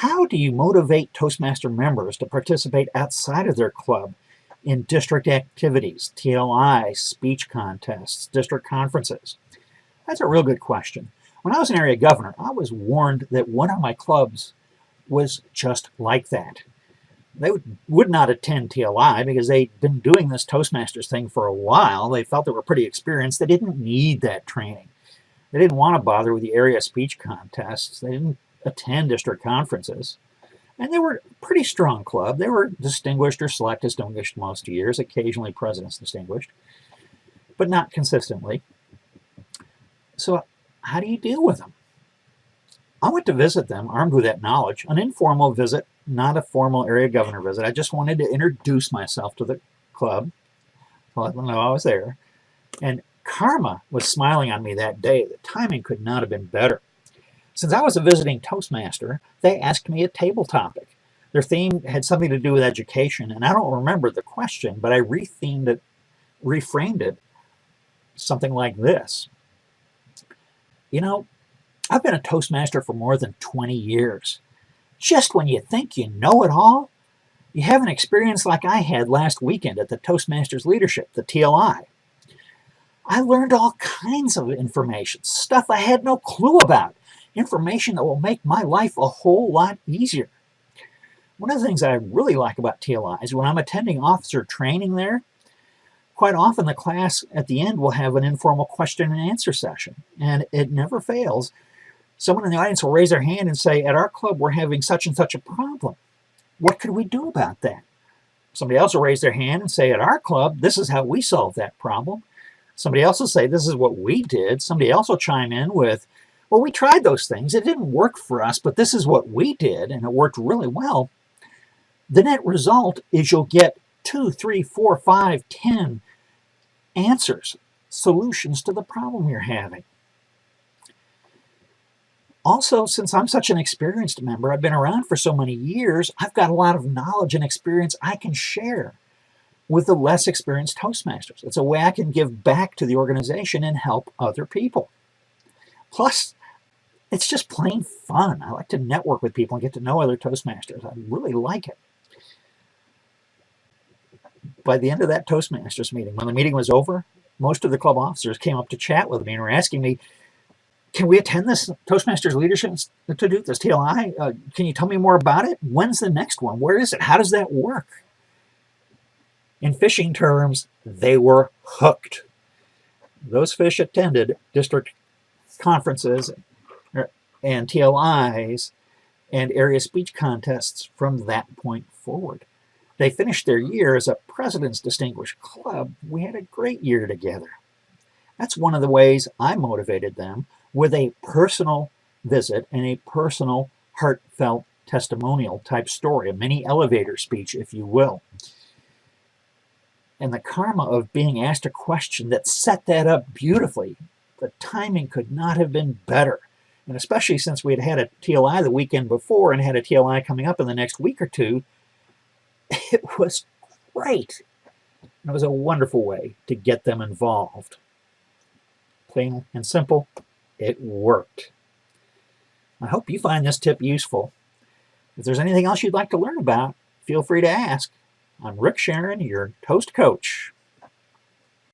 How do you motivate Toastmaster members to participate outside of their club in district activities, TLIs, speech contests, district conferences? That's a real good question. When I was an area governor, I was warned that one of my clubs was just like that. They would not attend TLI because they'd been doing this Toastmasters thing for a while. They felt they were pretty experienced. They didn't need that training. They didn't want to bother with the area speech contests. They didn't attend district conferences. And they were a pretty strong club. They were distinguished or select distinguished most years, occasionally presidents distinguished, but not consistently. So how do you deal with them? I went to visit them armed with that knowledge, an informal visit, not a formal area governor visit. I just wanted to introduce myself to the club, let them know I was there. And karma was smiling on me that day. The timing could not have been better. Since I was a visiting Toastmaster, they asked me a table topic. Their theme had something to do with education, and I don't remember the question, but I reframed it something like this. You know, I've been a Toastmaster for more than 20 years. Just when you think you know it all, you have an experience like I had last weekend at the Toastmasters Leadership, the TLI. I learned all kinds of information, stuff I had no clue about, information that will make my life a whole lot easier. One of the things I really like about TLIs, when I'm attending officer training there, quite often the class at the end will have an informal question and answer session, and it never fails. Someone in the audience will raise their hand and say, at our club, we're having such and such a problem. What could we do about that? Somebody else will raise their hand and say, at our club, this is how we solve that problem. Somebody else will say, this is what we did. Somebody else will chime in with, well, we tried those things. It didn't work for us, but this is what we did, and it worked really well. The net result is you'll get 2, 3, 4, 5, 10 answers, solutions to the problem you're having. Also, since I'm such an experienced member, I've been around for so many years, I've got a lot of knowledge and experience I can share with the less experienced Toastmasters. It's a way I can give back to the organization and help other people. Plus, it's just plain fun. I like to network with people and get to know other Toastmasters. I really like it. By the end of that Toastmasters meeting, when the meeting was over, most of the club officers came up to chat with me and were asking me, can we attend this Toastmasters Leadership Institute, this TLI? Can you tell me more about it? When's the next one? Where is it? How does that work? In fishing terms, they were hooked. Those fish attended district conferences and TLIs and area speech contests from that point forward. They finished their year as a President's Distinguished Club. We had a great year together. That's one of the ways I motivated them, with a personal visit and a personal, heartfelt, testimonial type story, a mini elevator speech, if you will. And the karma of being asked a question that set that up beautifully, the timing could not have been better. And especially since we had had a TLI the weekend before and had a TLI coming up in the next week or two, it was great. It was a wonderful way to get them involved. Plain and simple, it worked. I hope you find this tip useful. If there's anything else you'd like to learn about, feel free to ask. I'm Rick Sharon, your Toast Coach.